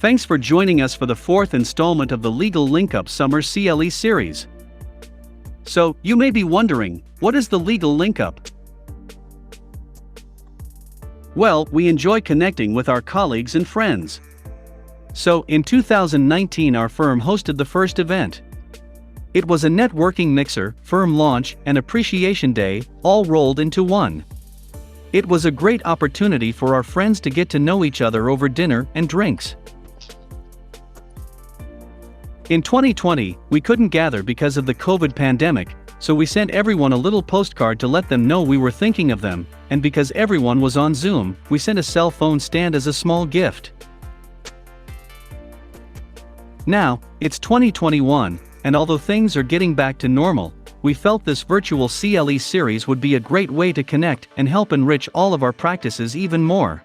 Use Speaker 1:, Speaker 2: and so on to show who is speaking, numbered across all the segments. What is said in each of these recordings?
Speaker 1: Thanks for joining us for the fourth installment of the Legal Linkup Summer CLE Series. So, you may be wondering, what is the Legal Linkup? Well, we enjoy connecting with our colleagues and friends. So, in 2019 our firm hosted the first event. It was a networking mixer, firm launch, and appreciation day, all rolled into one. It was a great opportunity for our friends to get to know each other over dinner and drinks. In 2020, we couldn't gather because of the COVID pandemic, so we sent everyone a little postcard to let them know we were thinking of them, and because everyone was on Zoom, we sent a cell phone stand as a small gift. Now, it's 2021, and although things are getting back to normal, we felt this virtual CLE series would be a great way to connect and help enrich all of our practices even more.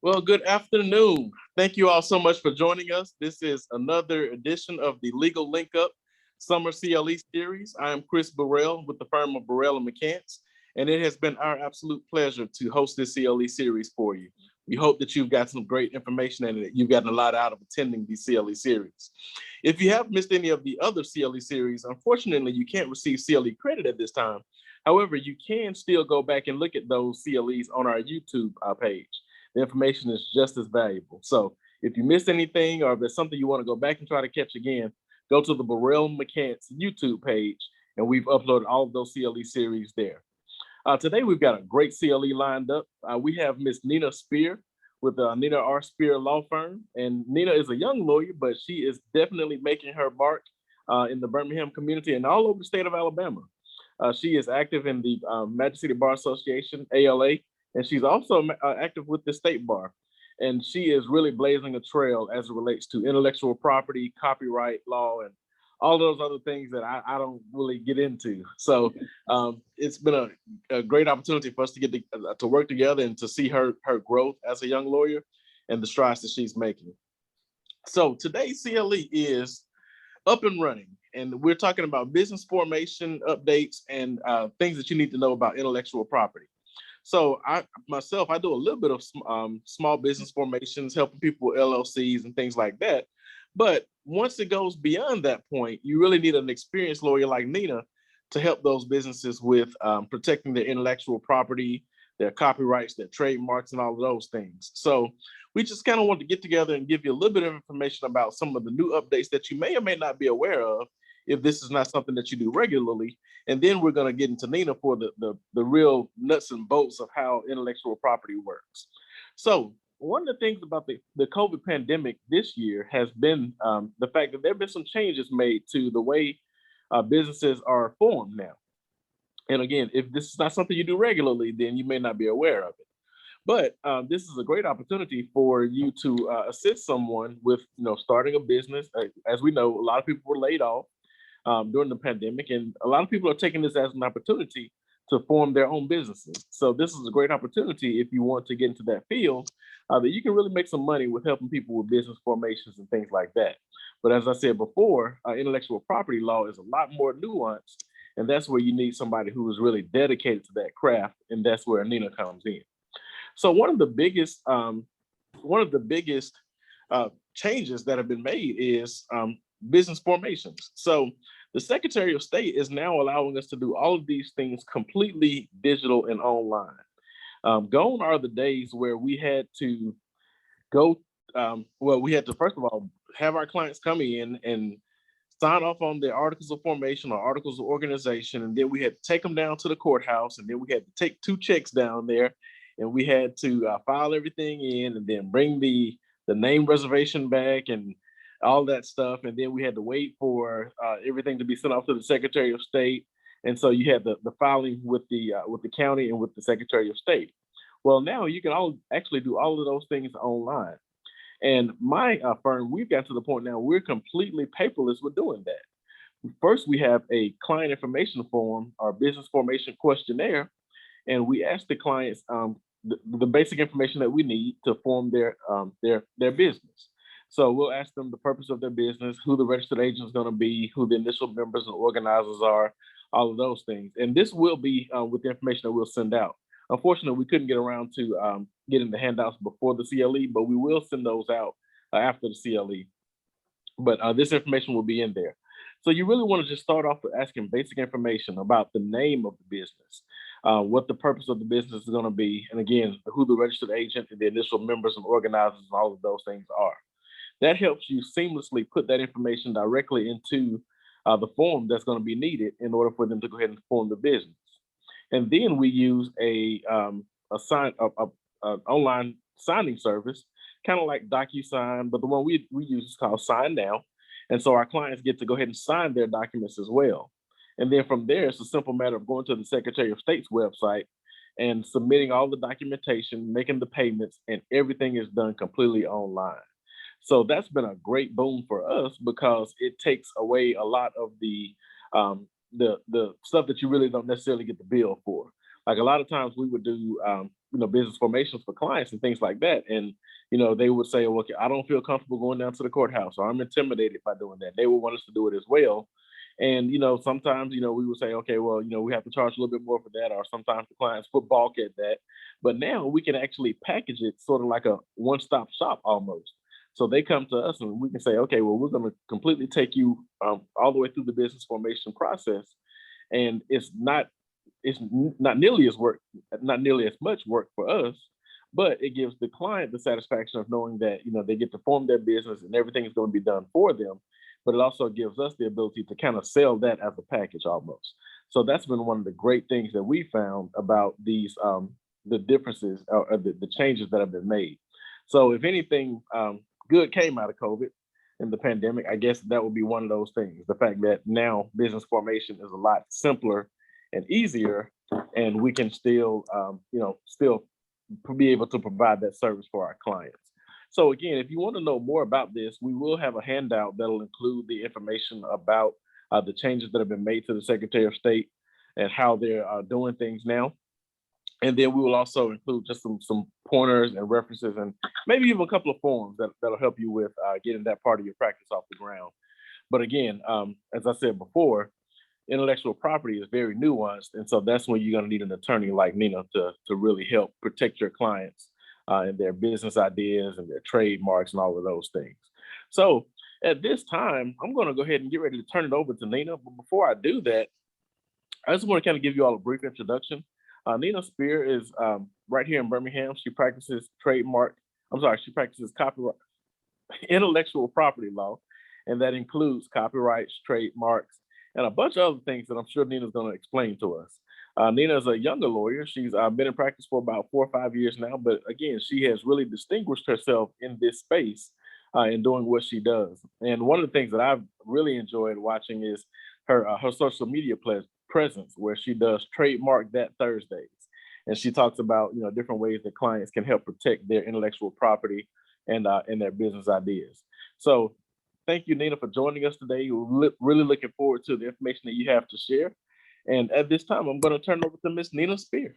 Speaker 2: Well, good afternoon. Thank you all so much for joining us. This is another edition of the Legal Linkup Summer CLE Series. I am Chris Burrell with the firm of Burrell McCants, and it has been our absolute pleasure to host this CLE series for you. We hope that you've got some great information and that you've gotten a lot out of attending the CLE series. If you have missed any of the other CLE series, unfortunately, you can't receive CLE credit at this time. However, you can still go back and look at those CLEs on our YouTube page. The information is just as valuable. So if you missed anything or if there's something you want to go back and try to catch again, go to the Burrell McCants YouTube page, and we've uploaded all of those CLE series there. Today, we've got a great CLE lined up. We have Miss Neena Speer with Neena R. Speer Law Firm. And Neena is a young lawyer, but she is definitely making her mark in the Birmingham community and all over the state of Alabama. She is active in the Magic City Bar Association, ALA, and she's also active with the State Bar. And she is really blazing a trail as it relates to intellectual property, copyright law, and all those other things that I don't really get into. So it's been a great opportunity for us to get to work together and to see her growth as a young lawyer and the strides that she's making. So today's CLE is up and running, and we're talking about business formation updates and things that you need to know about intellectual property. So I do a little bit of small business formations, helping people with LLCs and things like that. But once it goes beyond that point, you really need an experienced lawyer like Neena to help those businesses with protecting their intellectual property, their copyrights, their trademarks, and all of those things. So we just kind of want to get together and give you a little bit of information about some of the new updates that you may or may not be aware of if this is not something that you do regularly. And then we're going to get into Neena for the real nuts and bolts of how intellectual property works. So one of the things about the COVID pandemic this year has been the fact that there have been some changes made to the way businesses are formed now. And again, if this is not something you do regularly, then you may not be aware of it. But this is a great opportunity for you to assist someone with starting a business. As we know, a lot of people were laid off during the pandemic, and a lot of people are taking this as an opportunity to form their own businesses. So this is a great opportunity if you want to get into that field that you can really make some money with helping people with business formations and things like that. But as I said before, intellectual property law is a lot more nuanced, and that's where you need somebody who is really dedicated to that craft, and that's where Neena comes in. So one of the biggest changes that have been made is business formations. So the Secretary of State is now allowing us to do all of these things completely digital and online. Gone are the days where we had to first of all have our clients come in and sign off on their articles of formation or articles of organization, and then we had to take them down to the courthouse, and then we had to take 2 checks down there, and we had to file everything in, and then bring the name reservation back and all that stuff, and then we had to wait for everything to be sent off to the Secretary of State, and so you had the filing with the county and with the Secretary of State. Well, now you can actually do all of those things online. And my firm, we've got to the point now we're completely paperless with doing that. First, we have a client information form, our business formation questionnaire, and we ask the clients the basic information that we need to form their business. So we'll ask them the purpose of their business, who the registered agent is going to be, who the initial members and organizers are, all of those things. And this will be with the information that we'll send out. Unfortunately, we couldn't get around to getting the handouts before the CLE, but we will send those out after the CLE. But this information will be in there. So you really want to just start off with asking basic information about the name of the business, what the purpose of the business is going to be, and again, who the registered agent and the initial members and organizers and all of those things are. That helps you seamlessly put that information directly into the form that's going to be needed in order for them to go ahead and form the business. And then we use a online signing service, kind of like DocuSign, but the one we use is called Sign Now. And so our clients get to go ahead and sign their documents as well. And then from there, it's a simple matter of going to the Secretary of State's website and submitting all the documentation, making the payments, and everything is done completely online. So that's been a great boom for us because it takes away a lot of the stuff that you really don't necessarily get the bill for. Like a lot of times we would do business formations for clients and things like that, and they would say, well, okay, I don't feel comfortable going down to the courthouse, or I'm intimidated by doing that. They would want us to do it as well. And sometimes we would say, okay, well, we have to charge a little bit more for that, or sometimes the clients would balk at that. But now we can actually package it sort of like a one-stop shop almost. So they come to us and we can say, okay, well, we're going to completely take you all the way through the business formation process, and it's not nearly as much work for us, but it gives the client the satisfaction of knowing that they get to form their business and everything is going to be done for them. But it also gives us the ability to kind of sell that as a package almost. So that's been one of the great things that we found about these the differences or the changes that have been made. So if anything good came out of COVID and the pandemic, I guess that would be one of those things. The fact that now business formation is a lot simpler and easier, and we can still be able to provide that service for our clients. So again, if you want to know more about this, we will have a handout that'll include the information about the changes that have been made to the Secretary of State and how they're doing things now. And then we will also include just some pointers and references and maybe even a couple of forms that'll help you with getting that part of your practice off the ground. But again, as I said before, intellectual property is very nuanced. And so that's when you're going to need an attorney like Neena to really help protect your clients and their business ideas and their trademarks and all of those things. So at this time, I'm going to go ahead and get ready to turn it over to Neena. But before I do that, I just want to kind of give you all a brief introduction. Neena Speer is right here in Birmingham. She practices she practices copyright, intellectual property law, and that includes copyrights, trademarks, and a bunch of other things that I'm sure Neena's going to explain to us. Neena is a younger lawyer. She's been in practice for about 4 or 5 years now, but again, she has really distinguished herself in this space in doing what she does. And one of the things that I've really enjoyed watching is her social media presence, where she does Trademark That Thursdays, and she talks about different ways that clients can help protect their intellectual property and their business ideas. So thank you, Neena, for joining us today. We're really looking forward to the information that you have to share. And at this time, I'm going to turn over to Miss Neena Speer.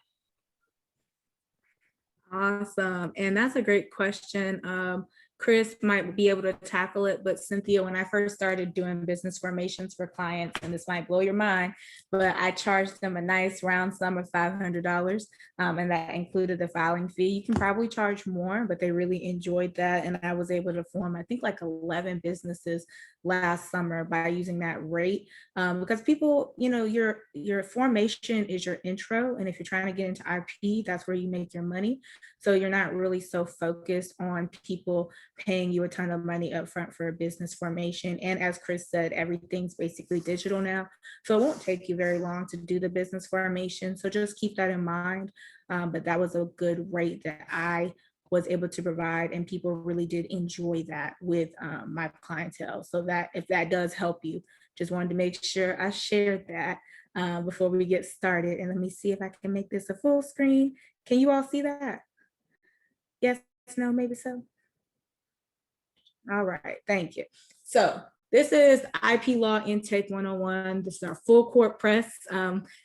Speaker 3: Awesome. And that's a great question. Chris might be able to tackle it, but Cynthia, when I first started doing business formations for clients, and this might blow your mind, but I charged them a nice round sum of $500, and that included the filing fee. You can probably charge more, but they really enjoyed that, and I was able to form, I think, like 11 businesses last summer by using that rate, because people, your formation is your intro, and if you're trying to get into IP, that's where you make your money. So you're not really so focused on people paying you a ton of money upfront for a business formation. And as Chris said, everything's basically digital now. So it won't take you very long to do the business formation. So just keep that in mind. But that was a good rate that I was able to provide, and people really did enjoy that with my clientele. So that if that does help you, just wanted to make sure I shared that before we get started. And let me see if I can make this a full screen. Can you all see that? Yes, no, maybe so. All right, thank you. So This is IP Law Intake 101. This is our full court press.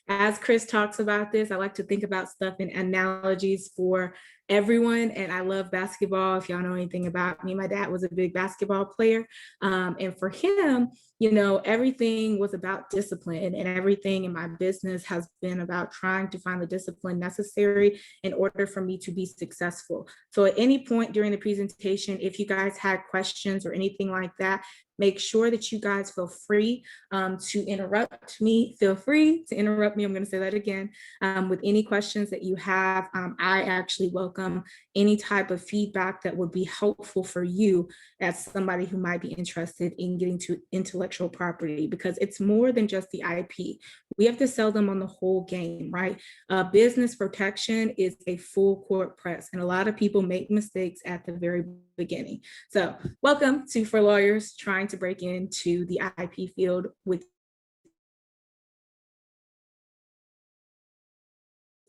Speaker 3: As Chris talks about this, I like to think about stuff in analogies for everyone. And I love basketball. If y'all know anything about me, my dad was a big basketball player. And for him, you know, everything was about discipline, and everything in my business has been about trying to find the discipline necessary in order for me to be successful. So at any point during the presentation, if you guys had questions or anything like that, make sure that you guys feel free to interrupt me. Feel free to interrupt me. I'm going to say that again. With any questions that you have, I actually welcome any type of feedback that would be helpful for you as somebody who might be interested in getting to intellectual property, because it's more than just the IP. We have to sell them on the whole game, right? Business protection is a full court press, and a lot of people make mistakes at the very beginning. So welcome to For Lawyers Trying to Break Into the IP Field with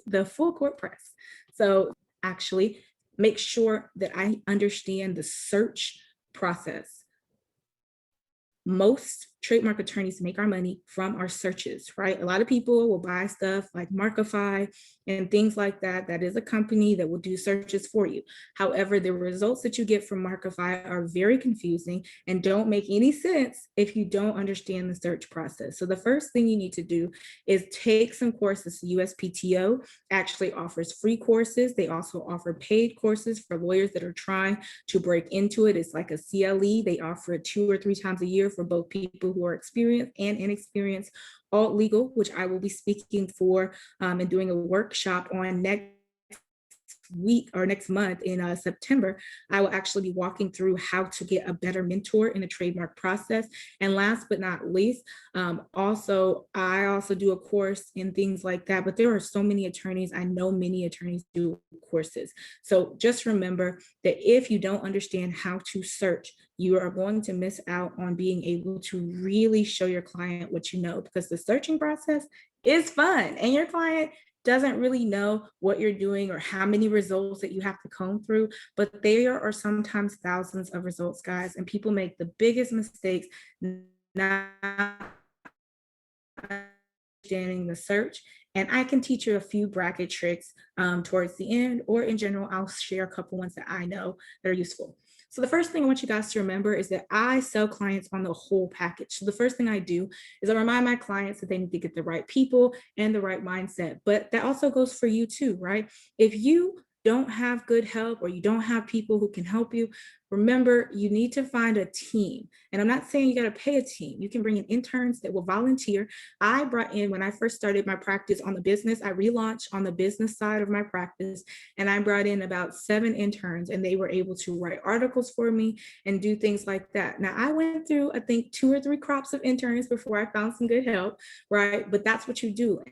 Speaker 3: the full court press. So actually make sure that I understand the search process. Most trademark attorneys make our money from our searches, right? A lot of people will buy stuff like Markify and things like that. That is a company that will do searches for you. However, the results that you get from Markify are very confusing and don't make any sense if you don't understand the search process. So the first thing you need to do is take some courses. USPTO actually offers free courses. They also offer paid courses for lawyers that are trying to break into it. It's like a CLE. They offer it 2 or 3 times a year for both people who are experienced and inexperienced. Alt Legal, which I will be speaking for and doing a workshop on next week or next month in September. I will actually be walking through how to get a better mentor in the trademark process. And last but not least, I also do a course in things like that, but there are so many attorneys. I know many attorneys do courses. So just remember that if you don't understand how to search, you are going to miss out on being able to really show your client what you know, because the searching process is fun and your client doesn't really know what you're doing or how many results that you have to comb through, but there are sometimes thousands of results, guys, and people make the biggest mistakes not understanding the search. And I can teach you a few bracket tricks towards the end, or in general, I'll share a couple ones that I know that are useful. So the first thing I want you guys to remember is that I sell clients on the whole package. So the first thing I do is I remind my clients that they need to get the right people and the right mindset. But that also goes for you too, right? If you don't have good help or you don't have people who can help you, remember, you need to find a team. And I'm not saying you got to pay a team. You can bring in interns that will volunteer. I brought in, when I first started my practice on the business, I relaunched on the business side of my practice, and I brought in about 7 interns, and they were able to write articles for me and do things like that. Now, I went through, I think, 2 or 3 crops of interns before I found some good help, right? But that's what you do.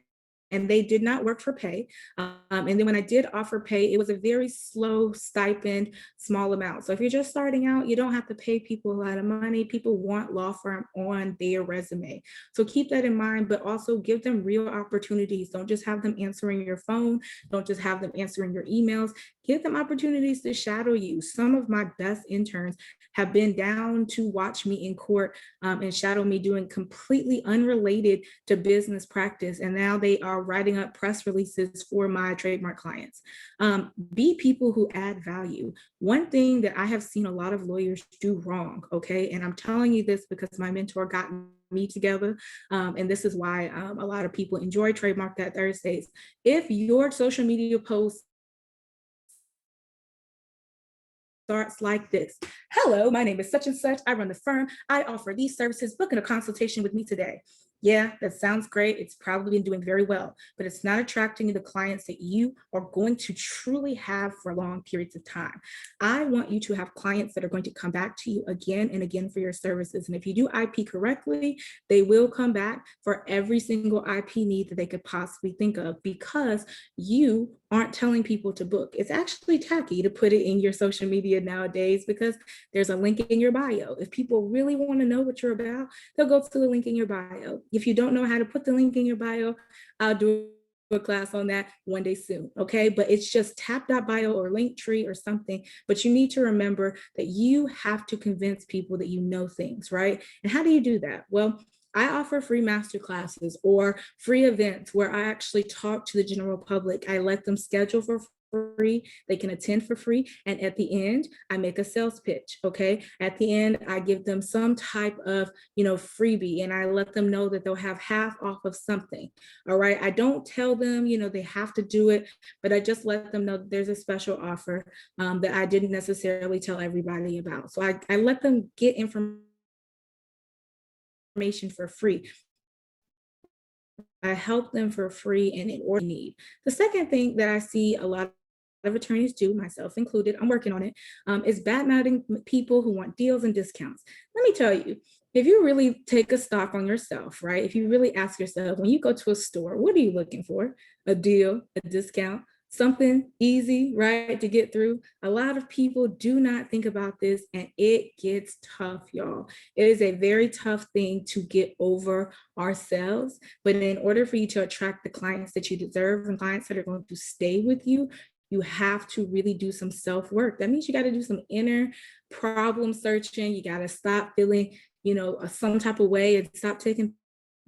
Speaker 3: And they did not work for pay. And then when I did offer pay, it was a very slow stipend, small amount. So if you're just starting out, you don't have to pay people a lot of money. People want law firm on their resume. So keep that in mind, but also give them real opportunities. Don't just have them answering your phone. Don't just have them answering your emails. Give them opportunities to shadow you. Some of my best interns have been down to watch me in court and shadow me doing completely unrelated to business practice. And now they are writing up press releases for my trademark clients. Be people who add value. One thing that I have seen a lot of lawyers do wrong, okay, and I'm telling you this because my mentor got me together, and this is why a lot of people enjoy Trademark That Thursdays. If your social media post starts like this: hello, my name is such and such, I run the firm, I offer these services, booking a consultation with me today. Yeah, that sounds great. It's probably been doing very well, but it's not attracting the clients that you are going to truly have for long periods of time. I want you to have clients that are going to come back to you again and again for your services. And if you do IP correctly, they will come back for every single IP need that they could possibly think of, because you aren't telling people to book. It's actually tacky to put it in your social media nowadays because there's a link in your bio. If people really want to know what you're about, they'll go to the link in your bio. If you don't know how to put the link in your bio, I'll do a class on that one day soon, okay? But it's just tap.bio or Linktree or something. But you need to remember that you have to convince people that you know things, right? And how do you do that? Well, I offer free master classes or free events where I actually talk to the general public. I let them schedule for free, they can attend for free, and at the end I make a sales pitch. Okay, at the end I give them some type of freebie, and I let them know that they'll have half off of something. All right, I don't tell them they have to do it, but I just let them know that there's a special offer that I didn't necessarily tell everybody about. So I let them get information for free. I help them for free and in order need. The second thing that I see a lot of attorneys do, myself included, I'm working on it, is bad-mouthing people who want deals and discounts. Let me tell you, if you really take a stock on yourself, right? If you really ask yourself, when you go to a store, what are you looking for? A deal, a discount, something easy, right, to get through. A lot of people do not think about this, and it gets tough, y'all. It is a very tough thing to get over ourselves, but in order for you to attract the clients that you deserve and clients that are going to stay with you, you have to really do some self-work. That means you got to do some inner problem searching. You got to stop feeling, some type of way and stop taking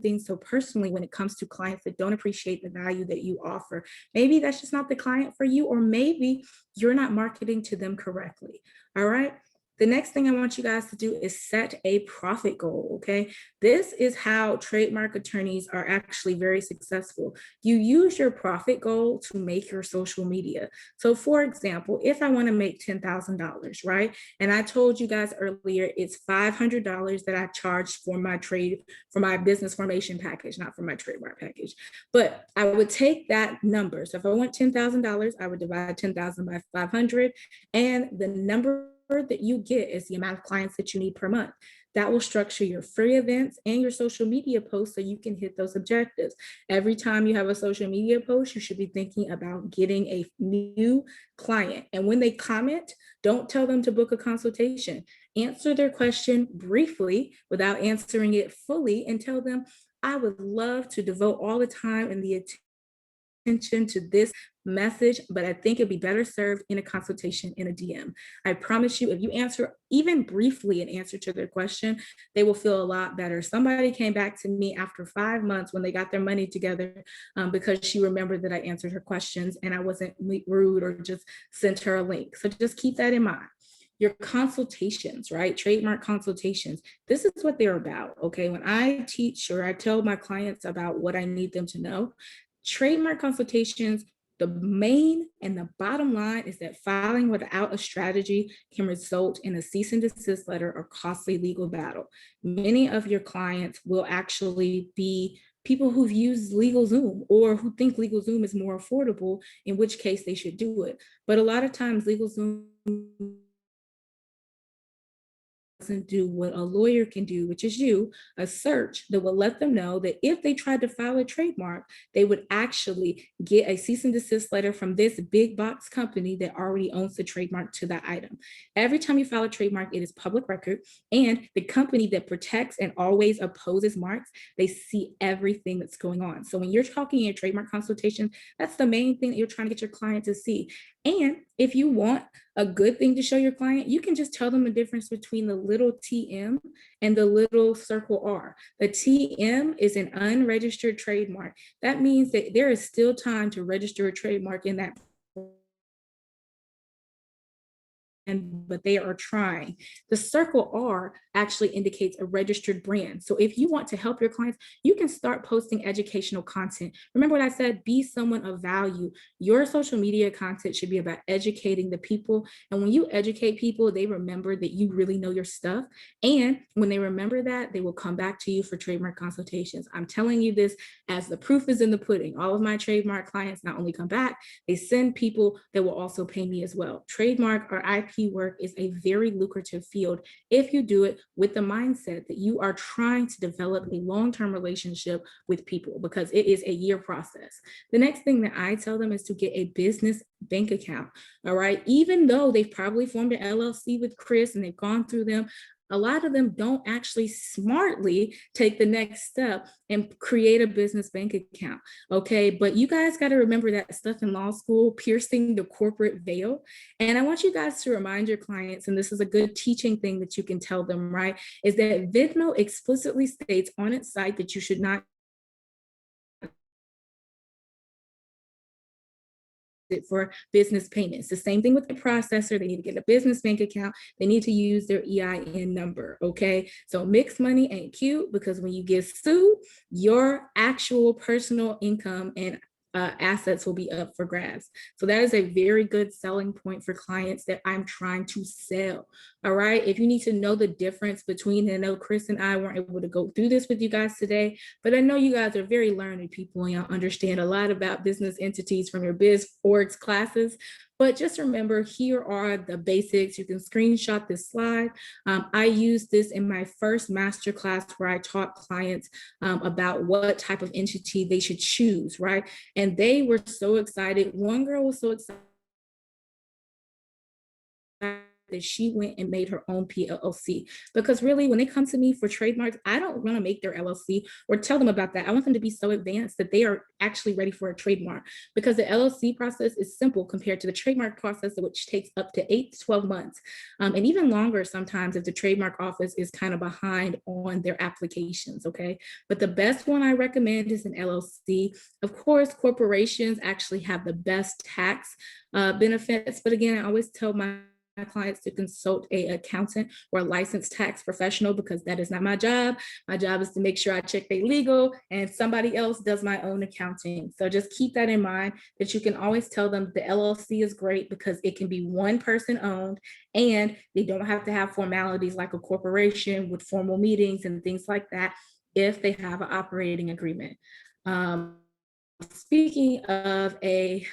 Speaker 3: things so personally when it comes to clients that don't appreciate the value that you offer. Maybe that's just not the client for you, or maybe you're not marketing to them correctly. All right. The next thing I want you guys to do is set a profit goal, okay? This is how trademark attorneys are actually very successful. You use your profit goal to make your social media. So for example, if I wanna make $10,000, right? And I told you guys earlier, it's $500 that I charge for my business formation package, not for my trademark package. But I would take that number. So if I want $10,000, I would divide 10,000 by 500, and the number that you get is the amount of clients that you need per month. That will structure your free events and your social media posts so you can hit those objectives. Every time you have a social media post, you should be thinking about getting a new client. And when they comment, don't tell them to book a consultation. Answer their question briefly without answering it fully, and tell them, I would love to devote all the time and the attention to this message, but I think it'd be better served in a consultation in a DM. I promise you, if you answer even briefly an answer to their question, they will feel a lot better. Somebody came back to me after 5 months when they got their money together because she remembered that I answered her questions and I wasn't rude or just sent her a link. So just keep that in mind. Your consultations, right? Trademark consultations. This is what they're about, okay? When I teach or I tell my clients about what I need them to know, trademark consultations, the main and the bottom line is that filing without a strategy can result in a cease and desist letter or costly legal battle. Many of your clients will actually be people who've used Legalzoom or who think Legalzoom is more affordable, in which case they should do it. But a lot of times Legalzoom doesn't do what a lawyer can do, which is a search that will let them know that if they tried to file a trademark, they would actually get a cease and desist letter from this big box company that already owns the trademark to that item. Every time you file a trademark, it is public record, and the company that protects and always opposes marks, they see everything that's going on. So when you're talking in your trademark consultation, that's the main thing that you're trying to get your client to see. And if you want a good thing to show your client, you can just tell them the difference between the little TM and the little circle R. The TM is an unregistered trademark. That means that there is still time to register a trademark in that, but they are trying. The circle R actually indicates a registered brand. So if you want to help your clients, you can start posting educational content. Remember what I said, be someone of value. Your social media content should be about educating the people. And when you educate people, they remember that you really know your stuff. And when they remember that, they will come back to you for trademark consultations. I'm telling you this as the proof is in the pudding. All of my trademark clients not only come back, they send people that will also pay me as well. Trademark or IP work is a very lucrative field if you do it with the mindset that you are trying to develop a long-term relationship with people, because it is a year process. The next thing that I tell them is to get a business bank account. All right. Even though they've probably formed an LLC with Chris and they've gone through them, a lot of them don't actually smartly take the next step and create a business bank account. Okay, but you guys got to remember that stuff in law school, piercing the corporate veil. And I want you guys to remind your clients, and this is a good teaching thing that you can tell them, right, is that Venmo explicitly states on its site that you should not for business payments. The same thing with the processor. They need to get a business bank account. They need to use their EIN number, okay? So mixed money ain't cute, because when you get sued, your actual personal income and assets will be up for grabs. So that is a very good selling point for clients that I'm trying to sell. All right. If you need to know the difference between, and I know Chris and I weren't able to go through this with you guys today, but I know you guys are very learned people and y'all understand a lot about business entities from your biz orgs classes. But just remember, here are the basics. You can screenshot this slide. I used this in my first masterclass where I taught clients about what type of entity they should choose, right? And they were so excited. One girl was so excited that she went and made her own PLLC. Because really, when they come to me for trademarks, I don't want to make their LLC or tell them about that. I want them to be so advanced that they are actually ready for a trademark, because the LLC process is simple compared to the trademark process, which takes up to 8 to 12 months, and even longer sometimes if the trademark office is kind of behind on their applications, okay? But the best one I recommend is an LLC. Of course, corporations actually have the best tax benefits, but again, I always tell my clients to consult an accountant or a licensed tax professional, because that is not my job. My job is to make sure I check their legal, and somebody else does my own accounting. So just keep that in mind, that you can always tell them the LLC is great because it can be one person owned, and they don't have to have formalities like a corporation with formal meetings and things like that if they have an operating agreement. Speaking of a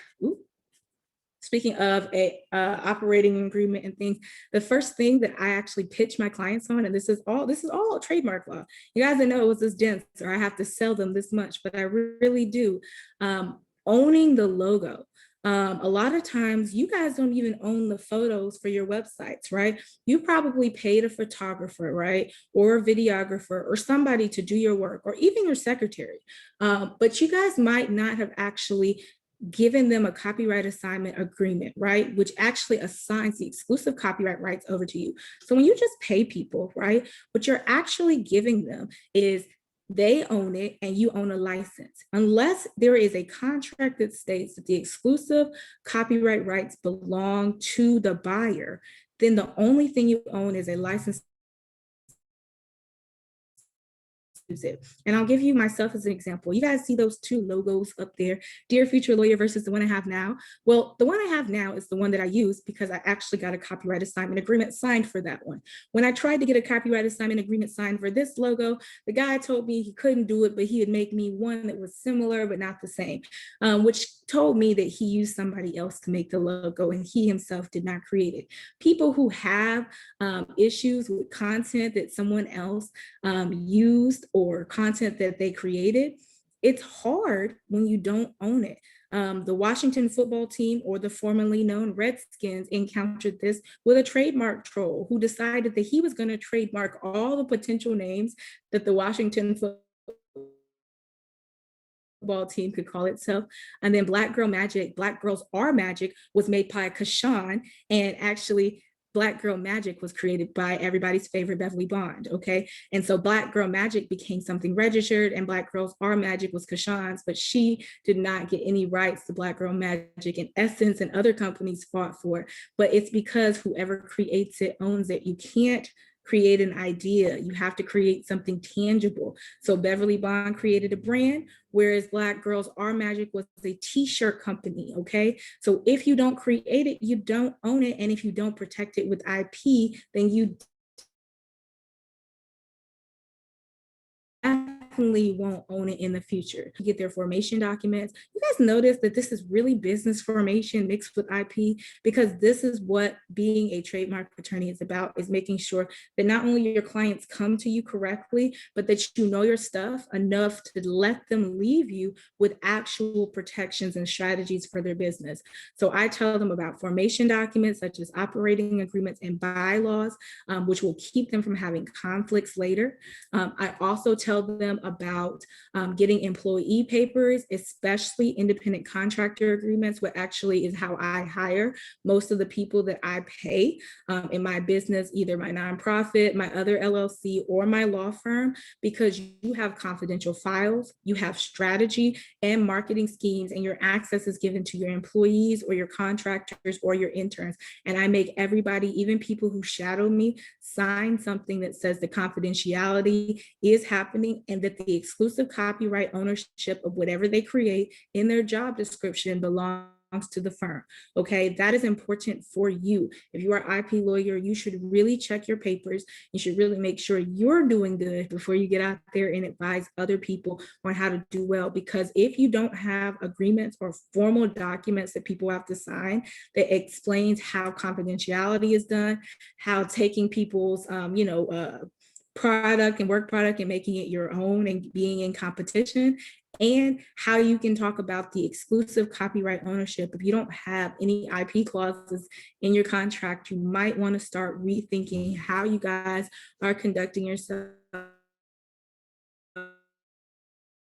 Speaker 3: operating agreement and things, the first thing that I actually pitch my clients on, and this is all trademark law. You guys didn't know it was this dense, or I have to sell them this much, but I really do. Owning the logo. A lot of times you guys don't even own the photos for your websites, right? You probably paid a photographer, right? Or a videographer or somebody to do your work, or even your secretary. But you guys might not have actually given them a copyright assignment agreement, right? Which actually assigns the exclusive copyright rights over to you. So when you just pay people, right, what you're actually giving them is they own it and you own a license. Unless there is a contract that states that the exclusive copyright rights belong to the buyer, then the only thing you own is a license. It. And I'll give you myself as an example. You guys see those two logos up there, Dear Future Lawyer versus the one I have now. Well, the one I have now is the one that I use because I actually got a copyright assignment agreement signed for that one. When I tried to get a copyright assignment agreement signed for this logo, the guy told me he couldn't do it, but he would make me one that was similar but not the same, which told me that he used somebody else to make the logo and he himself did not create it. People who have issues with content that someone else used or content that they created, it's hard when you don't own it. The Washington football team, or the formerly known Redskins, encountered this with a trademark troll who decided that he was going to trademark all the potential names that the Washington football team could call itself. And then Black Girls Are Magic was made by Kashan, and actually Black Girl Magic was created by everybody's favorite Beverly Bond, okay? And so Black Girl Magic became something registered, and Black Girls Are Magic was Kashan's, but she did not get any rights to Black Girl Magic, and Essence and other companies fought for it. But it's because whoever creates it owns it. You can't create an idea. You have to create something tangible. So Beverly Bond created a brand, whereas Black Girls Are Magic was a t-shirt company, okay? So if you don't create it, you don't own it. And if you don't protect it with IP, then you definitely won't own it in the future. You get their formation documents. You guys notice that this is really business formation mixed with IP, because this is what being a trademark attorney is about, is making sure that not only your clients come to you correctly, but that you know your stuff enough to let them leave you with actual protections and strategies for their business. So I tell them about formation documents such as operating agreements and bylaws, which will keep them from having conflicts later. I also tell them about getting employee papers, especially independent contractor agreements, what actually is how I hire most of the people that I pay in my business, either my nonprofit, my other LLC, or my law firm, because you have confidential files, you have strategy and marketing schemes, and your access is given to your employees or your contractors or your interns. And I make everybody, even people who shadow me, sign something that says the confidentiality is happening and that the exclusive copyright ownership of whatever they create in their job description belongs to the firm. Okay, that is important for you. If you are an IP lawyer, you should really check your papers. You should really make sure you're doing good before you get out there and advise other people on how to do well. Because if you don't have agreements or formal documents that people have to sign that explains how confidentiality is done, how taking people's product and work product and making it your own and being in competition, and how you can talk about the exclusive copyright ownership. If you don't have any IP clauses in your contract, you might want to start rethinking how you guys are conducting yourself,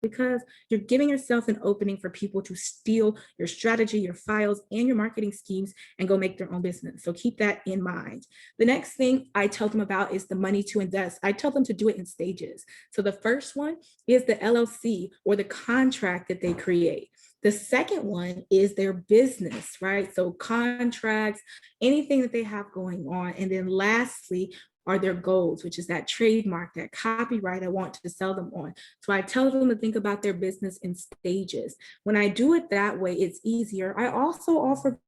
Speaker 3: because you're giving yourself an opening for people to steal your strategy, your files, and your marketing schemes and go make their own business. So keep that in mind. The next thing I tell them about is the money to invest. I tell them to do it in stages. So the first one is the LLC or the contract that they create. The second one is their business, right? So contracts, anything that they have going on. And then lastly, are their goals, which is that trademark, that copyright I want to sell them on. So I tell them to think about their business in stages. When I do it that way, it's easier. I also offer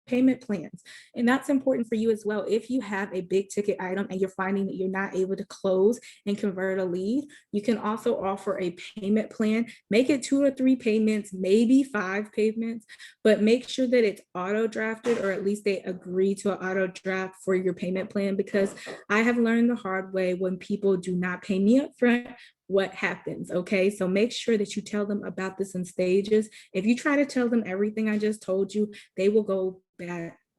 Speaker 3: payment plans. And that's important for you as well. If you have a big ticket item and you're finding that you're not able to close and convert a lead, you can also offer a payment plan. Make it 2 or 3 payments, maybe 5 payments, but make sure that it's auto drafted, or at least they agree to an auto draft for your payment plan, because I have learned the hard way, when people do not pay me up front, what happens. Okay, so make sure that you tell them about this in stages. If you try to tell them everything I just told you, they will go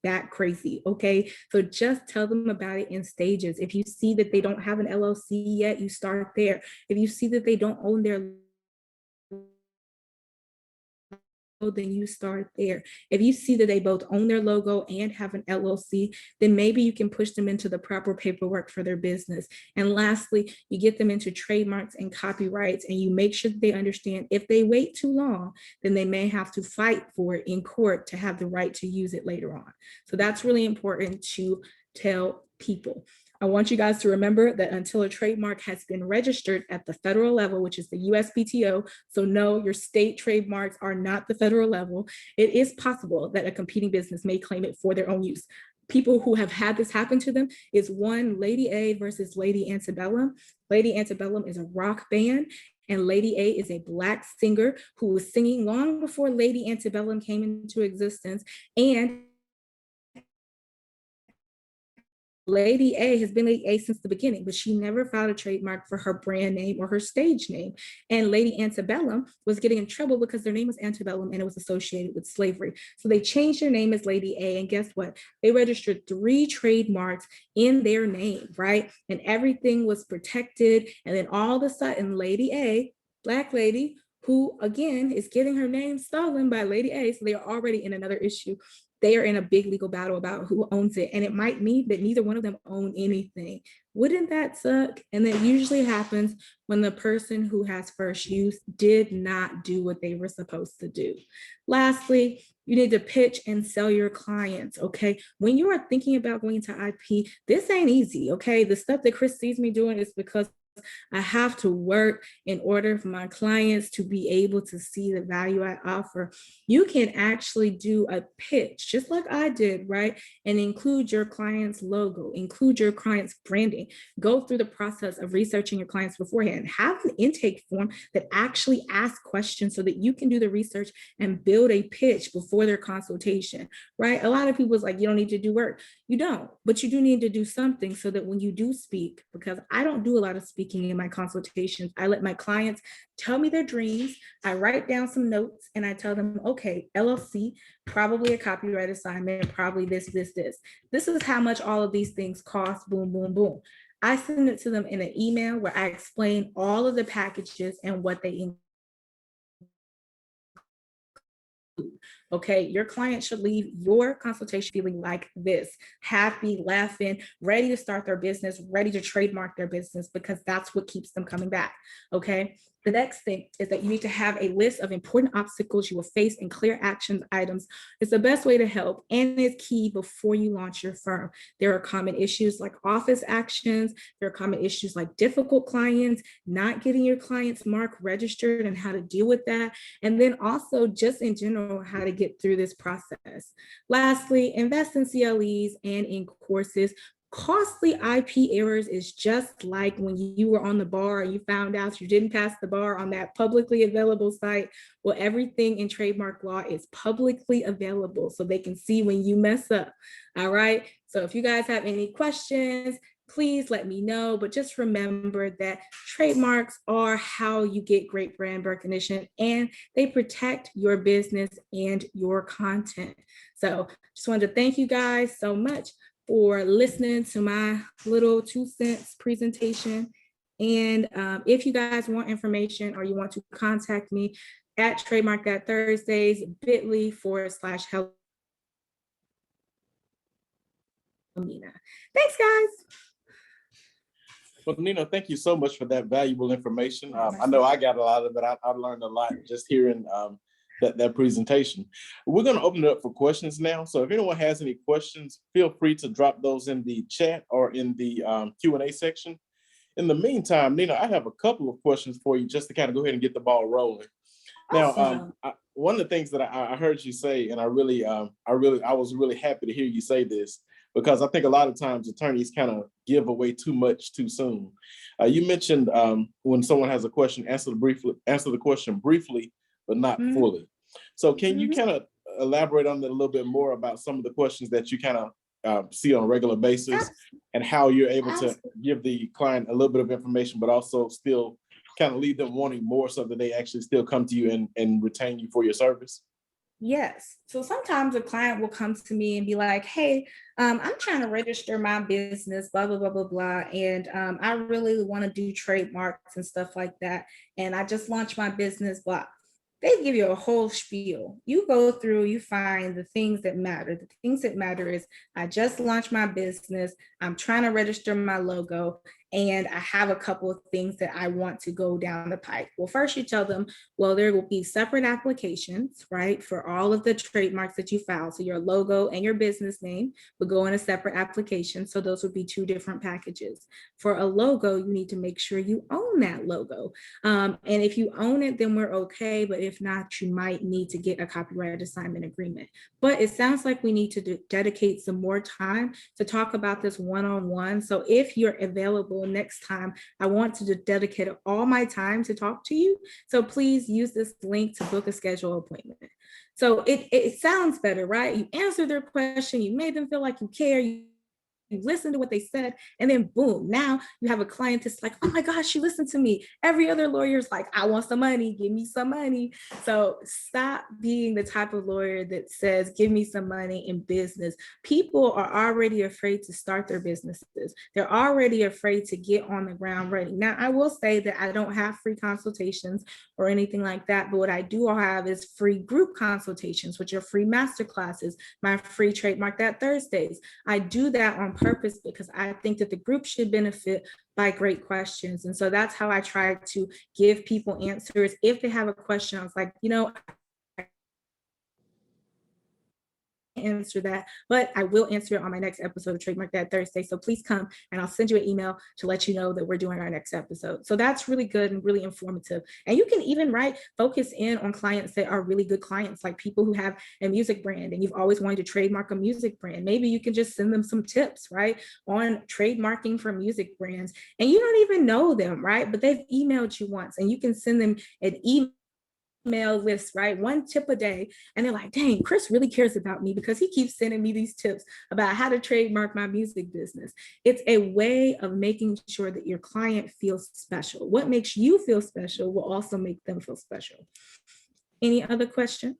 Speaker 3: that crazy. Okay, so just tell them about it in stages. If you see that they don't have an LLC yet, you start there. If you see that they don't own their, then you start there. If you see that they both own their logo and have an LLC, then maybe you can push them into the proper paperwork for their business. And lastly, you get them into trademarks and copyrights, and you make sure that they understand if they wait too long, then they may have to fight for it in court to have the right to use it later on. So that's really important to tell people. I want you guys to remember that until a trademark has been registered at the federal level, which is the USPTO, so no, your state trademarks are not the federal level, it is possible that a competing business may claim it for their own use. People who have had this happen to them is one, Lady A versus Lady Antebellum. Lady Antebellum is a rock band, and Lady A is a Black singer who was singing long before Lady Antebellum came into existence. And Lady A has been Lady A since the beginning, but she never filed a trademark for her brand name or her stage name. And Lady Antebellum was getting in trouble because their name was Antebellum and it was associated with slavery. So they changed their name as Lady A, and guess what? They registered 3 trademarks in their name, right? And everything was protected. And then all of a sudden, Lady A, Black lady, who again is getting her name stolen by Lady A, so they are already in another issue. They are in a big legal battle about who owns it. And it might mean that neither one of them own anything. Wouldn't that suck? And that usually happens when the person who has first use did not do what they were supposed to do. Lastly, you need to pitch and sell your clients, okay? When you are thinking about going to IP, this ain't easy, okay? The stuff that Chris sees me doing is because I have to work in order for my clients to be able to see the value I offer. You can actually do a pitch, just like I did, right? And include your client's logo, include your client's branding, go through the process of researching your clients beforehand, have an intake form that actually asks questions so that you can do the research and build a pitch before their consultation, right? A lot of people's like, you don't need to do work. You don't, but you do need to do something so that when you do speak, because I don't do a lot of speaking in my consultations, I let my clients tell me their dreams. I write down some notes and I tell them, okay, LLC, probably a copyright assignment, probably this. This is how much all of these things cost, boom, boom, boom. I send it to them in an email where I explain all of the packages and what they include. Okay, your client should leave your consultation feeling like this: happy, laughing, ready to start their business, ready to trademark their business, because that's what keeps them coming back. Okay. The next thing is that you need to have a list of important obstacles you will face and clear action items. It's the best way to help, and it's key before you launch your firm. There are common issues like office actions. There are common issues like difficult clients, not getting your clients marked registered, and how to deal with that. And then also just in general, how to get through this process. Lastly, invest in CLEs and in courses. Costly IP errors is just like when you were on the bar and you found out you didn't pass the bar on that publicly available site. Well, everything in trademark law is publicly available so they can see when you mess up. All right. So if you guys have any questions, please let me know. But just remember that trademarks are how you get great brand recognition, and they protect your business and your content. So just wanted to thank you guys so much for listening to my little 2 cents presentation. And if you guys want information or you want to contact me at Trademark That Thursdays, bit.ly/help Neena. Thanks, guys.
Speaker 2: Well, Neena, thank you so much for that valuable information. I know I got a lot of it. I learned a lot just hearing that presentation. We're going to open it up for questions now. So if anyone has any questions, feel free to drop those in the chat or in the Q&A section. In the meantime, Neena, I have a couple of questions for you just to kind of go ahead and get the ball rolling.
Speaker 3: Awesome.
Speaker 2: Now, one of the things that I heard you say, and I was really happy to hear you say this, because I think a lot of times attorneys kind of give away too much too soon. You mentioned when someone has a question, answer the question briefly, but not fully. So can you kind of elaborate on that a little bit more about some of the questions that you kind of see on a regular basis and how you're able to give the client a little bit of information, but also still kind of leave them wanting more so that they actually still come to you and retain you for your service?
Speaker 3: Yes. So sometimes a client will come to me and be like, hey, I'm trying to register my business, blah, blah, blah, blah, blah. And I really want to do trademarks and stuff like that. And I just launched my business, blah. They give you a whole spiel. You go through, you find the things that matter. The things that matter is I just launched my business. I'm trying to register my logo, and I have a couple of things that I want to go down the pipe. Well, first you tell them, well, there will be separate applications, right, for all of the trademarks that you file. So your logo and your business name would go in a separate application. So those would be 2 different packages. For a logo, you need to make sure you own that logo. And if you own it, then we're okay. But if not, you might need to get a copyright assignment agreement. But it sounds like we need to dedicate some more time to talk about this one-on-one. So if you're available next time, I want to dedicate all my time to talk to you. So please use this link to book a schedule appointment. So it sounds better, right? You answer their question, you made them feel like you care, you listen to what they said, and then boom, now you have a client that's like, oh my gosh, she listened to me. Every other lawyer's like, I want some money, give me some money. So stop being the type of lawyer that says, give me some money in business. People are already afraid to start their businesses. They're already afraid to get on the ground running. Now, I will say that I don't have free consultations or anything like that, but what I do have is free group consultations, which are free masterclasses, my free Trademark That Thursdays. I do that on purpose because I think that the group should benefit by great questions. And so that's how I try to give people answers. If they have a question, I was like, can't answer that, but I will answer it on my next episode of Trademark That Thursday. So please come and I'll send you an email to let you know that we're doing our next episode. So that's really good and really informative. And you can even focus in on clients that are really good clients, like people who have a music brand and you've always wanted to trademark a music brand. Maybe you can just send them some tips, right, on trademarking for music brands. And you don't even know them, right? But they've emailed you once and you can send them an email list, right? One tip a day. And they're like, dang, Chris really cares about me because he keeps sending me these tips about how to trademark my music business. It's a way of making sure that your client feels special. What makes you feel special will also make them feel special. Any other questions?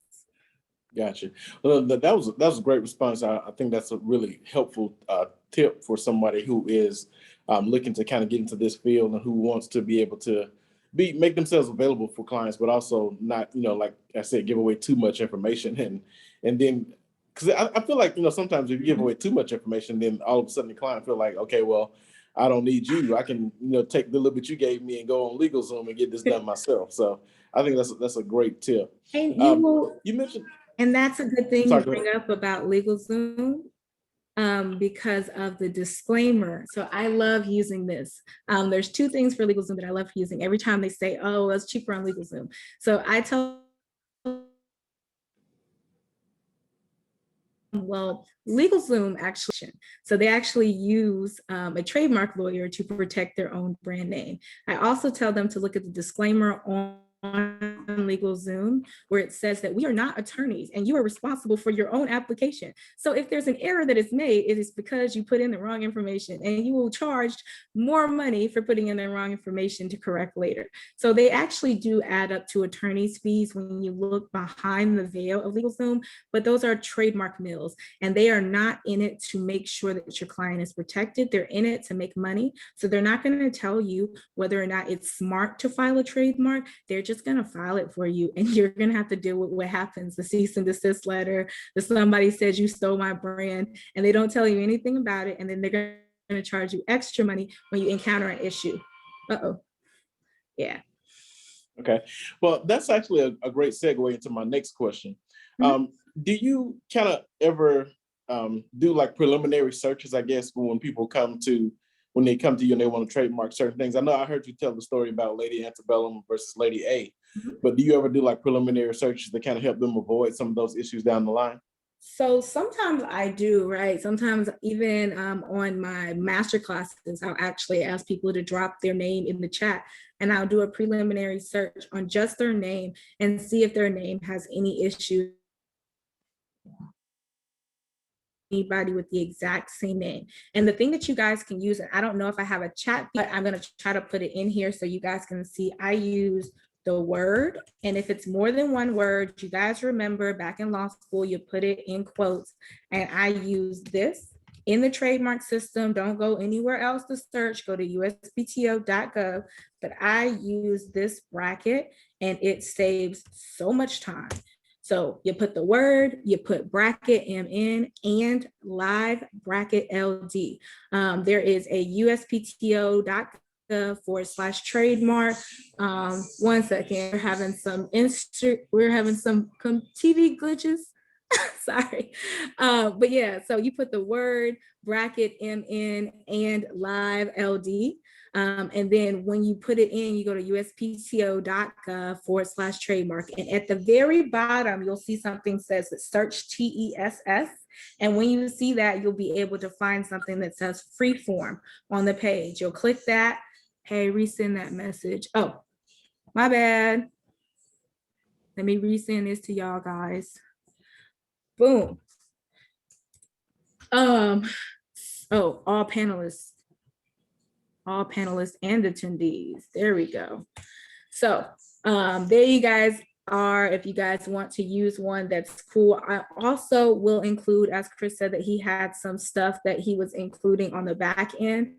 Speaker 2: Gotcha. Well, that was a great response. I think that's a really helpful tip for somebody who is looking to kind of get into this field and who wants to be able to make themselves available for clients, but also not, like I said, give away too much information. And then, because I feel like, sometimes if you give away too much information, then all of a sudden the client feel like, okay, well, I don't need you. I can, take the little bit you gave me and go on Legalzoom and get this done myself. So I think that's a great tip.
Speaker 3: And
Speaker 2: you mentioned.
Speaker 3: And that's a good thing
Speaker 2: Sorry,
Speaker 3: you bring up about Legalzoom because of the disclaimer. So I love using this. There's two things for Legalzoom that I love using. Every time they say, oh, it's cheaper on Legalzoom. So I tell well, LegalZoom actually, so they actually use a trademark lawyer to protect their own brand name. I also tell them to look at the disclaimer on LegalZoom, where it says that we are not attorneys and you are responsible for your own application. So if there's an error that is made, it is because you put in the wrong information and you will charge more money for putting in the wrong information to correct later. So they actually do add up to attorney's fees when you look behind the veil of LegalZoom, but those are trademark mills and they are not in it to make sure that your client is protected. They're in it to make money. So they're not going to tell you whether or not it's smart to file a trademark. They're just going to file it for you and you're going to have to deal with what happens, the cease and desist letter, that somebody says you stole my brand and they don't tell you anything about it. And then they're going to charge you extra money when you encounter an issue. Uh-oh. Yeah.
Speaker 2: Okay. Well, that's actually a great segue into my next question.
Speaker 3: Mm-hmm.
Speaker 2: Do you kind of ever do like preliminary searches, I guess, when they come to you and they want to trademark certain things? I know I heard you tell the story about Lady Antebellum versus Lady A, but do you ever do like preliminary searches to kind of help them avoid some of those issues down the line?
Speaker 3: So sometimes I do, right? Sometimes even on my master classes, I'll actually ask people to drop their name in the chat and I'll do a preliminary search on just their name and see if their name has any issues. Anybody with the exact same name. And the thing that you guys can use, and I don't know if I have a chat, but I'm going to try to put it in here so you guys can see. I use the word, and if it's more than one word, you guys remember back in law school, you put it in quotes, and I use this in the trademark system. Don't go anywhere else to search, go to USPTO.gov, but I use this bracket and it saves so much time. So you put the word, you put bracket MN and live bracket LD. There is a USPTO.gov/trademark. One second, we're having some TV glitches. Sorry. But yeah, so you put the word, bracket MN and live LD. And then when you put it in, you go to USPTO.gov/trademark. And at the very bottom, you'll see something says that search TESS. And when you see that, you'll be able to find something that says free form on the page. You'll click that. Hey, resend that message. Oh, my bad. Let me resend this to y'all guys. Boom. Oh, all panelists and attendees. There we go. So there you guys are. If you guys want to use one, that's cool. I also will include, as Chris said, that he had some stuff that he was including on the back end.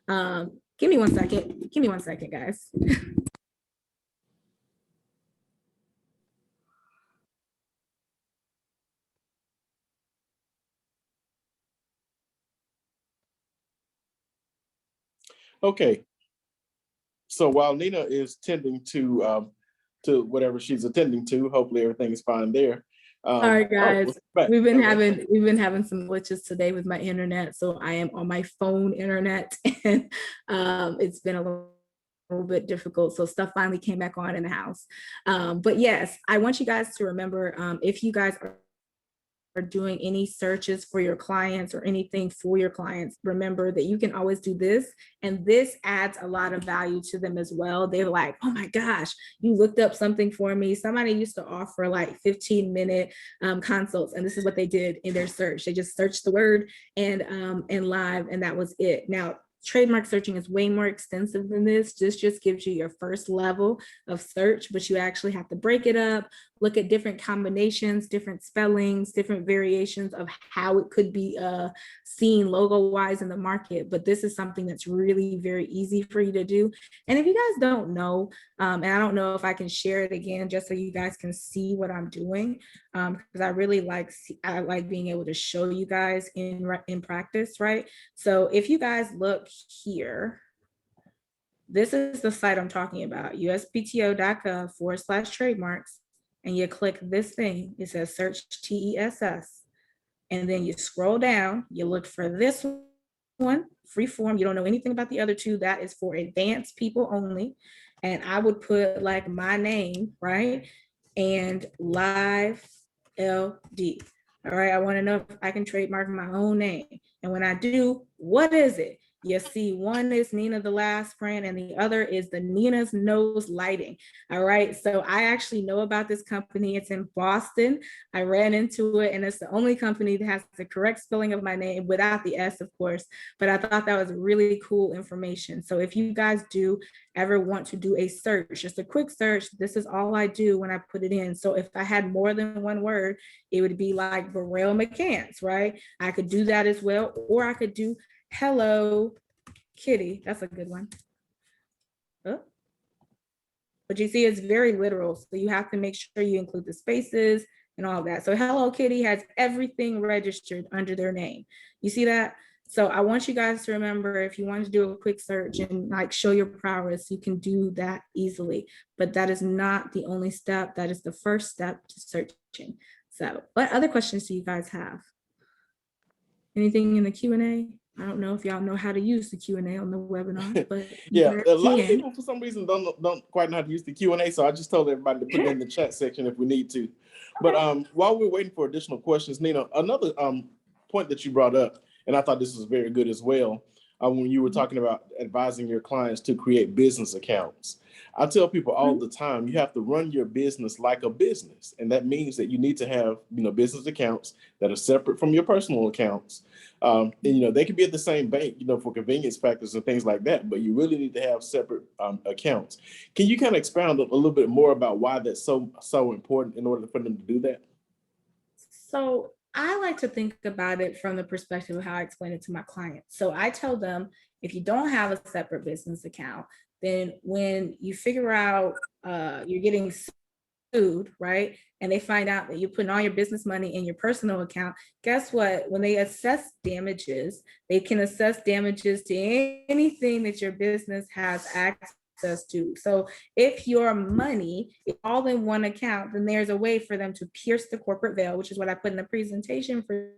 Speaker 3: Give me 1 second. Give me 1 second, guys.
Speaker 2: Okay. So while Neena is tending to whatever she's attending to, hopefully everything is fine there.
Speaker 3: Sorry, guys.
Speaker 2: Oh, right.
Speaker 3: We've been having some glitches today with my internet, so I am on my phone internet, and it's been a little bit difficult. So stuff finally came back on in the house. But yes, I want you guys to remember, if you guys are doing any searches for your clients or anything for your clients, remember that you can always do this, and this adds a lot of value to them as well. They're like, oh my gosh, you looked up something for me. Somebody used to offer like 15-minute consults, and this is what they did in their search. They just searched the word and live, and that was it. Now, trademark searching is way more extensive than this. This just gives you your first level of search, but you actually have to break it up, look at different combinations, different spellings, different variations of how it could be seen logo-wise in the market. But this is something that's really very easy for you to do. And if you guys don't know, and I don't know if I can share it again, just so you guys can see what I'm doing, because I really like being able to show you guys in practice, right? So if you guys look here, this is the site I'm talking about, uspto.gov/trademarks, and you click this thing. It says search TESS, and then you scroll down, you look for this one, free form. You don't know anything about the other two. That is for advanced people only. And I would put like my name, right? And live LD. All right, I want to know if I can trademark my own name. And when I do, what is it? You see, one is Neena, the last brand, and the other is the Neena's Nose Lighting. All right, so I actually know about this company. It's in Boston. I ran into it, and it's the only company that has the correct spelling of my name without the S, of course. But I thought that was really cool information. So if you guys do ever want to do a search, just a quick search, this is all I do when I put it in. So if I had more than one word, it would be like Burrell McCants, right? I could do that as well, or I could do Hello Kitty. That's a good one. Oh. But you see, it's very literal. So you have to make sure you include the spaces and all of that. So Hello Kitty has everything registered under their name. You see that? So I want you guys to remember, if you want to do a quick search and like show your prowess, you can do that easily. But that is not the only step. That is the first step to searching. So what other questions do you guys have? Anything in the Q&A? I don't know if y'all know how to use the Q&A on the webinar, but
Speaker 2: yeah, a lot of people for some reason don't quite know how to use the Q&A, so I just told everybody to put it in the chat section if we need to. But while we're waiting for additional questions, Neena, another point that you brought up, and I thought this was very good as well, when you were talking about advising your clients to create business accounts. I tell people all the time, you have to run your business like a business. And that means that you need to have, business accounts that are separate from your personal accounts. And, they can be at the same bank, for convenience factors and things like that, but you really need to have separate accounts. Can you kind of expound a little bit more about why that's so important in order for them to do that?
Speaker 3: So I like to think about it from the perspective of how I explain it to my clients. So I tell them, if you don't have a separate business account, then when you figure out you're getting sued, right? And they find out that you're putting all your business money in your personal account, guess what? When they assess damages, they can assess damages to anything that your business has access to. So if your money is all in one account, then there's a way for them to pierce the corporate veil, which is what I put in the presentation for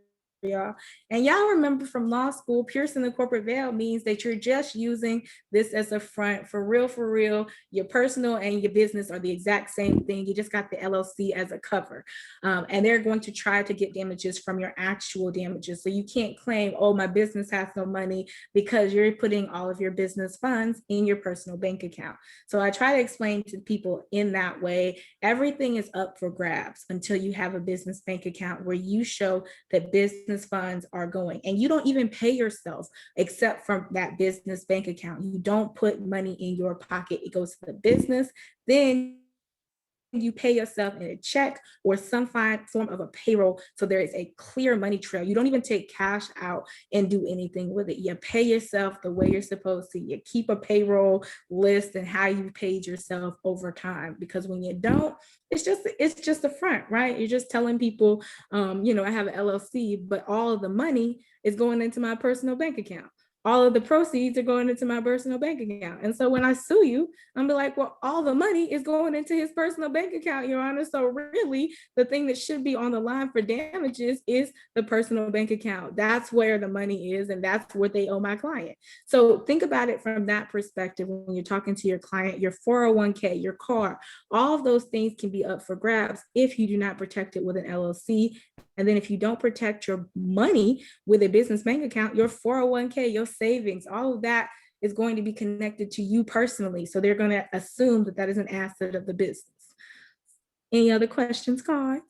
Speaker 3: y'all. And y'all remember from law school, piercing the corporate veil means that you're just using this as a front. For real, your personal and your business are the exact same thing. You just got the LLC as a cover. And they're going to try to get damages from your actual damages. So you can't claim, oh, my business has no money, because you're putting all of your business funds in your personal bank account. So I try to explain to people in that way, everything is up for grabs until you have a business bank account where you show that business funds are going, and you don't even pay yourself except from that business bank account. You don't put money in your pocket. It goes to the business. Then you pay yourself in a check or some form of a payroll. So there is a clear money trail. You don't even take cash out and do anything with it. You pay yourself the way you're supposed to. You keep a payroll list and how you paid yourself over time, because when you don't, it's just a front, right? You're just telling people, I have an LLC, but all of the money is going into my personal bank account. all of the proceeds are going into my personal bank account. And so when I sue you, I'm be like, well, all the money is going into his personal bank account, Your Honor. So really, the thing that should be on the line for damages is the personal bank account. That's where the money is, and that's what they owe my client. So think about it from that perspective when you're talking to your client. Your 401k, your car, all of those things can be up for grabs if you do not protect it with an LLC. And then if you don't protect your money with a business bank account, your 401k, your savings, all of that is going to be connected to you personally. So they're going to assume that that is an asset of the business. Any other questions, cards?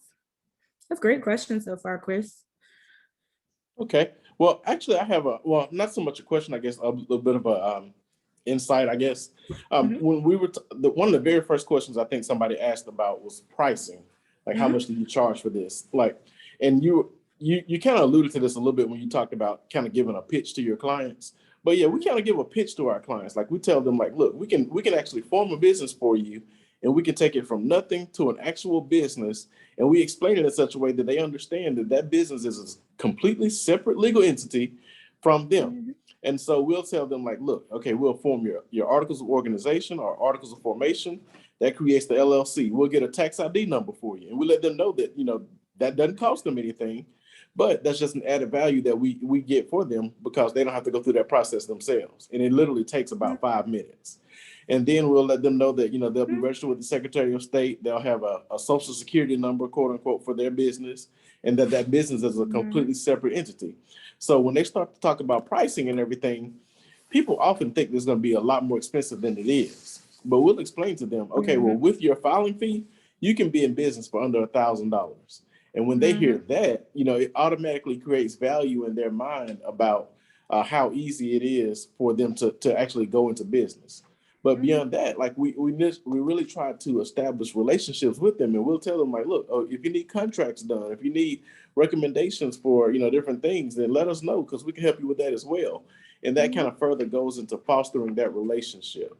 Speaker 3: That's a great question so far, Chris.
Speaker 2: Okay. Well, actually, I have not so much a question, I guess, a little bit of a insight, I guess. When we were, one of the very first questions I think somebody asked about was pricing. Like, how much do you charge for this? Like, and you kind of alluded to this a little bit when you talked about kind of giving a pitch to your clients. But yeah, we kind of give a pitch to our clients. Like, we tell them, like, look, we can actually form a business for you, and we can take it from nothing to an actual business. And we explain it in such a way that they understand that that business is a completely separate legal entity from them. And so we'll tell them, like, look, okay, we'll form your articles of organization or articles of formation. That creates the LLC. We'll get a tax ID number for you. And we let them know that, that doesn't cost them anything, but that's just an added value that we get for them because they don't have to go through that process themselves. And it literally takes about 5 minutes. And then we'll let them know that, they'll be registered with the Secretary of State. They'll have a social security number, quote unquote, for their business, and that business is a completely separate entity. So when they start to talk about pricing and everything, people often think it's going to be a lot more expensive than it is. But we'll explain to them, okay, well, with your filing fee, you can be in business for under $1,000. And when they hear that, it automatically creates value in their mind about how easy it is for them to actually go into business. But beyond that, like we really try to establish relationships with them, and we'll tell them, like, look, if you need contracts done, if you need recommendations for different things, then let us know because we can help you with that as well. And that kind of further goes into fostering that relationship.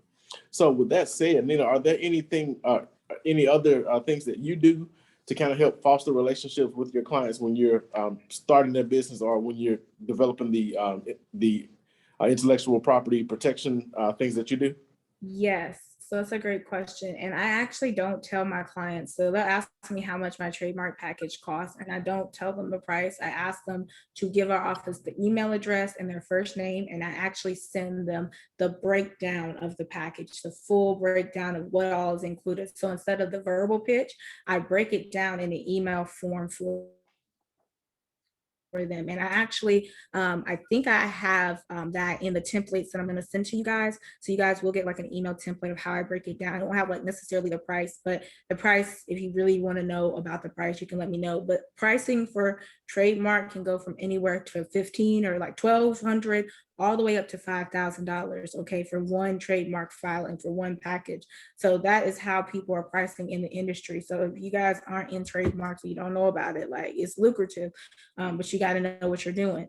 Speaker 2: So with that said, Neena, are there any other things that you do to kind of help foster relationships with your clients when you're starting their business or when you're developing the intellectual property protection things that you do?
Speaker 3: Yes, so that's a great question. And I actually don't tell my clients. So they'll ask me how much my trademark package costs, and I don't tell them the price. I ask them to give our office the email address and their first name, and I actually send them the breakdown of the package, the full breakdown of what all is included. So instead of the verbal pitch, I break it down in the email form for them. And I actually, I think I have that in the templates that I'm going to send to you guys. So you guys will get like an email template of how I break it down. I don't have like necessarily the price, but the price, if you really want to know about the price, you can let me know. But pricing for trademark can go from anywhere to 15 or like 1,200 all the way up to $5,000, okay, for one trademark filing, for one package. So that is how people are pricing in the industry. So if you guys aren't in trademarks, you don't know about it, like, it's lucrative, but you got to know what you're doing,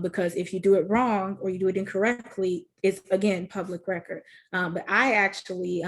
Speaker 3: because if you do it wrong or you do it incorrectly, it's, again, public record. But I actually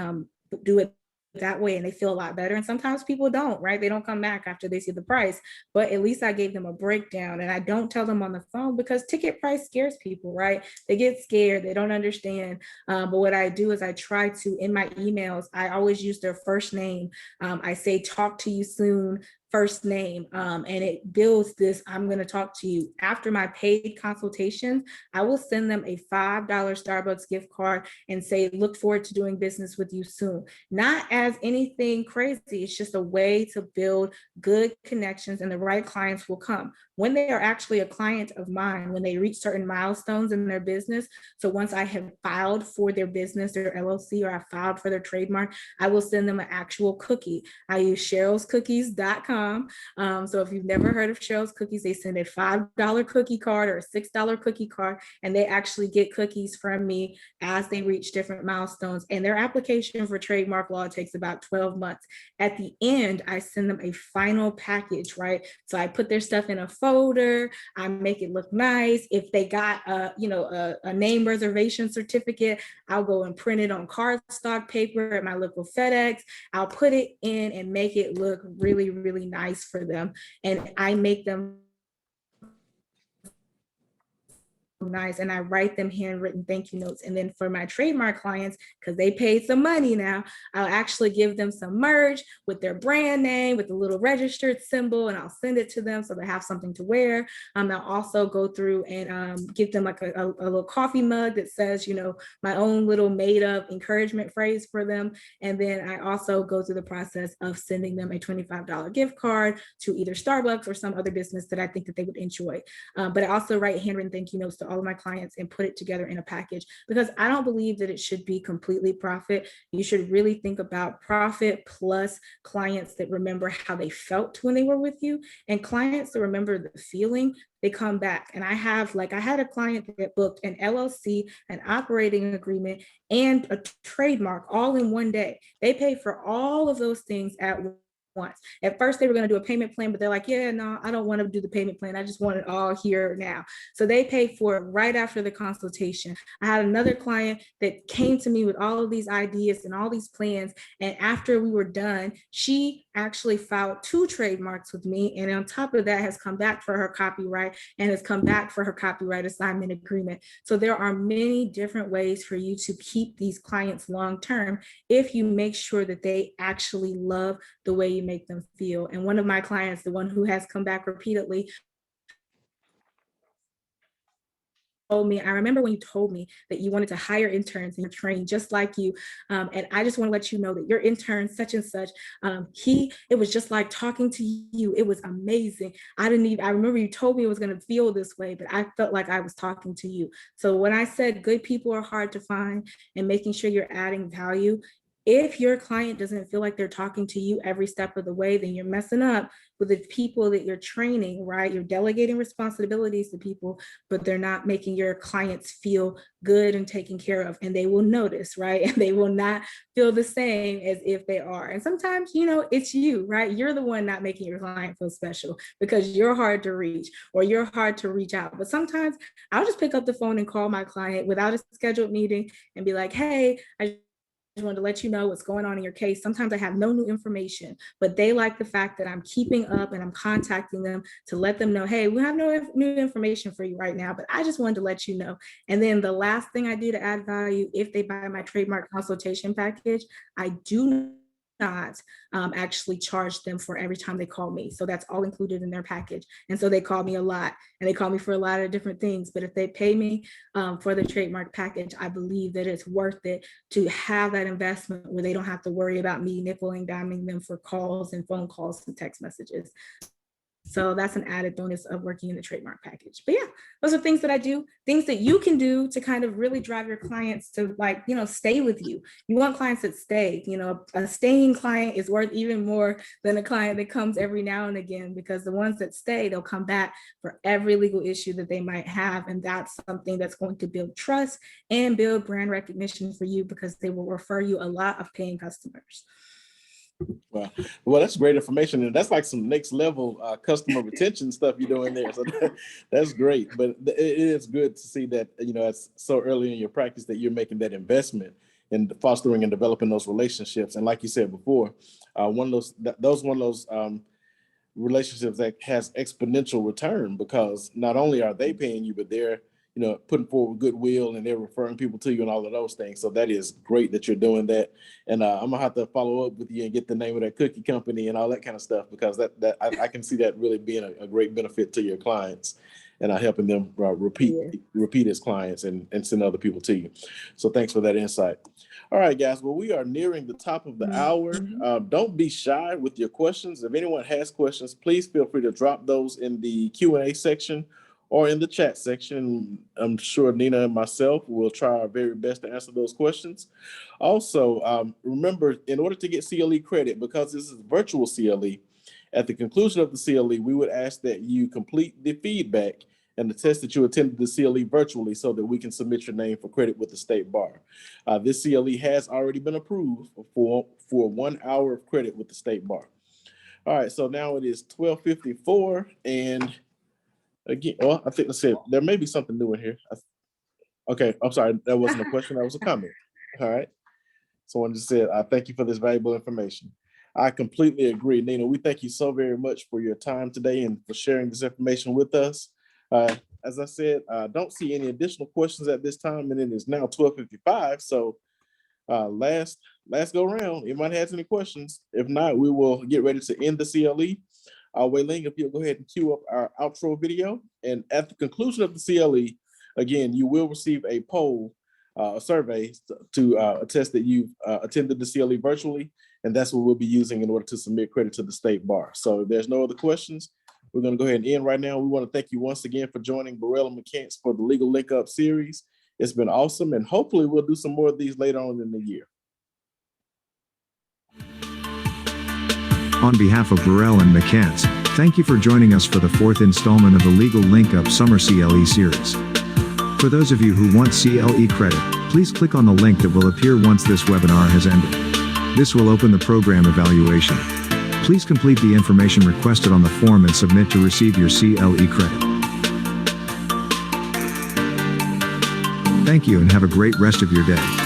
Speaker 3: do it that way and they feel a lot better. And sometimes people don't, right? They don't come back after they see the price, but at least I gave them a breakdown, and I don't tell them on the phone because ticket price scares people, right? They get scared, they don't understand. But what I do is I try to, in my emails, I always use their first name. I say, talk to you soon, first name, and it builds this, I'm going to talk to you. After my paid consultations, I will send them a $5 Starbucks gift card and say, look forward to doing business with you soon. Not as anything crazy, it's just a way to build good connections, and the right clients will come. When they are actually a client of mine, when they reach certain milestones in their business, so once I have filed for their business, their LLC, or I filed for their trademark, I will send them an actual cookie. I use cherylscookies.com. So if you've never heard of Cheryl's Cookies, they send a $5 cookie card or a $6 cookie card, and they actually get cookies from me as they reach different milestones. And their application for trademark law takes about 12 months. At the end, I send them a final package, right? So I put their stuff in a folder, I make it look nice. If they got a name reservation certificate, I'll go and print it on cardstock paper at my local FedEx. I'll put it in and make it look really, really nice for them. And I make them nice, and I write them handwritten thank you notes. And then for my trademark clients, because they paid some money now, I'll actually give them some merch with their brand name, with the little registered symbol, and I'll send it to them so they have something to wear. I'll also go through and give them like a little coffee mug that says, you know, my own little made up encouragement phrase for them. And then I also go through the process of sending them a $25 gift card to either Starbucks or some other business that I think that they would enjoy. But I also write handwritten thank you notes to all of my clients and put it together in a package, because I don't believe that it should be completely profit. You should really think about profit plus clients that remember how they felt when they were with you, and clients that remember the feeling, they come back. And I had a client that booked an LLC, an operating agreement, and a trademark all in one day. They paid for all of those things at once. At first, they were going to do a payment plan, but they're like, yeah, no, I don't want to do the payment plan. I just want it all here now. So they paid for it right after the consultation. I had another client that came to me with all of these ideas and all these plans. And after we were done, she actually filed 2 trademarks with me. And on top of that, has come back for her copyright and has come back for her copyright assignment agreement. So there are many different ways for you to keep these clients long-term if you make sure that they actually love the way you make them feel. And one of my clients, the one who has come back repeatedly, told me, I remember when you told me that you wanted to hire interns and train just like you. And I just want to let you know that your intern, such and such, it was just like talking to you. It was amazing. I remember you told me it was going to feel this way, but I felt like I was talking to you. So when I said good people are hard to find and making sure you're adding value, if your client doesn't feel like they're talking to you every step of the way, then you're messing up with the people that you're training, right? You're delegating responsibilities to people, but they're not making your clients feel good and taken care of. And they will notice, right? And they will not feel the same as if they are. And sometimes, you know, it's you, right? You're the one not making your client feel special because you're hard to reach or you're hard to reach out. But sometimes I'll just pick up the phone and call my client without a scheduled meeting and be like, hey, I just wanted to let you know what's going on in your case. Sometimes I have no new information, but they like the fact that I'm keeping up and I'm contacting them to let them know, hey, we have no new information for you right now, but I just wanted to let you know. And then the last thing I do to add value, if they buy my trademark consultation package, I do not actually charge them for every time they call me. So that's all included in their package. And so they call me a lot and they call me for a lot of different things. But if they pay me for the trademark package, I believe that it's worth it to have that investment where they don't have to worry about me nickel and diming them for calls and phone calls and text messages. So that's an added bonus of working in the trademark package. But yeah, those are things that I do, things that you can do to kind of really drive your clients to, like, you know, stay with you. You want clients that stay. You know, a staying client is worth even more than a client that comes every now and again, because the ones that stay, they'll come back for every legal issue that they might have. And that's something that's going to build trust and build brand recognition for you, because they will refer you a lot of paying customers.
Speaker 2: Well, that's great information, and that's like some next level customer retention stuff you're doing there. So that's great. But it is good to see that, you know, it's so early in your practice that you're making that investment in fostering and developing those relationships. And like you said before, one of those relationships that has exponential return, because not only are they paying you, but they're, you know, putting forward goodwill and they're referring people to you and all of those things. So that is great that you're doing that. And I'm gonna have to follow up with you and get the name of that cookie company and all that kind of stuff, because I can see that really being a great benefit to your clients and helping them repeat as clients and send other people to you. So thanks for that insight. All right, guys. Well, we are nearing the top of the hour. Don't be shy with your questions. If anyone has questions, please feel free to drop those in the Q&A section or in the chat section. I'm sure Neena and myself will try our very best to answer those questions. Also, remember, in order to get CLE credit, because this is virtual CLE, at the conclusion of the CLE, we would ask that you complete the feedback and attest that you attended the CLE virtually so that we can submit your name for credit with the State Bar. This CLE has already been approved for 1 hour of credit with the State Bar. All right, so now it is 12:54, and again, well, I think I said there may be something new in here. Okay, I'm sorry, that wasn't a question, that was a comment. All right, someone just said, thank you for this valuable information. I completely agree, Neena. We thank you so very much for your time today and for sharing this information with us. as I said, I don't see any additional questions at this time, and it is now 12:55. So last go round, anybody has any questions? If not, we will get ready to end the CLE. Wei Ling, if you'll go ahead and cue up our outro video. And at the conclusion of the CLE, again, you will receive a poll, a survey to attest that you've attended the CLE virtually. And that's what we'll be using in order to submit credit to the state bar. So if there's no other questions, we're going to go ahead and end right now. We want to thank you once again for joining Burrell McCants for the Legal Linkup series. It's been awesome. And hopefully we'll do some more of these later on in the year.
Speaker 4: On behalf of Burrell and McCants, thank you for joining us for the 4th installment of the Legal Linkup Summer CLE Series. For those of you who want CLE credit, please click on the link that will appear once this webinar has ended. This will open the program evaluation. Please complete the information requested on the form and submit to receive your CLE credit. Thank you and have a great rest of your day.